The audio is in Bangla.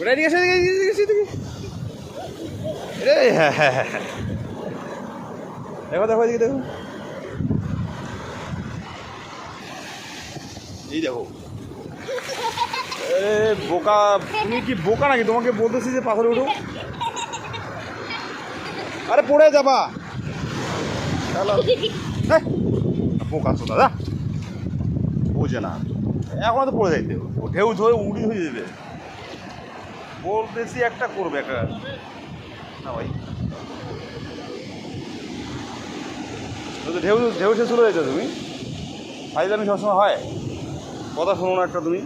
এদিকে এসে হ্যাঁ হ্যাঁ হ্যাঁ হ্যাঁ দেখো দেখো এদিকে দেখো এই দেখো এ বোকা তুমি কি বোকা নাকি তোমাকে বলতেছি যে পাথরে উঠো আরে পড়ে যাবা বোকা তো দাদা বোঝে না এখন তো পড়ে যাইতে ঢেউ ধরে উড়ি হয়ে যাবে বলতেছি একটা করবে একটা না ভাই ঢেউ ঢেউ সে চলে যাইতে তুমি ফাইজলামি সবসময় হয় কথা শোনো না একটা তুমি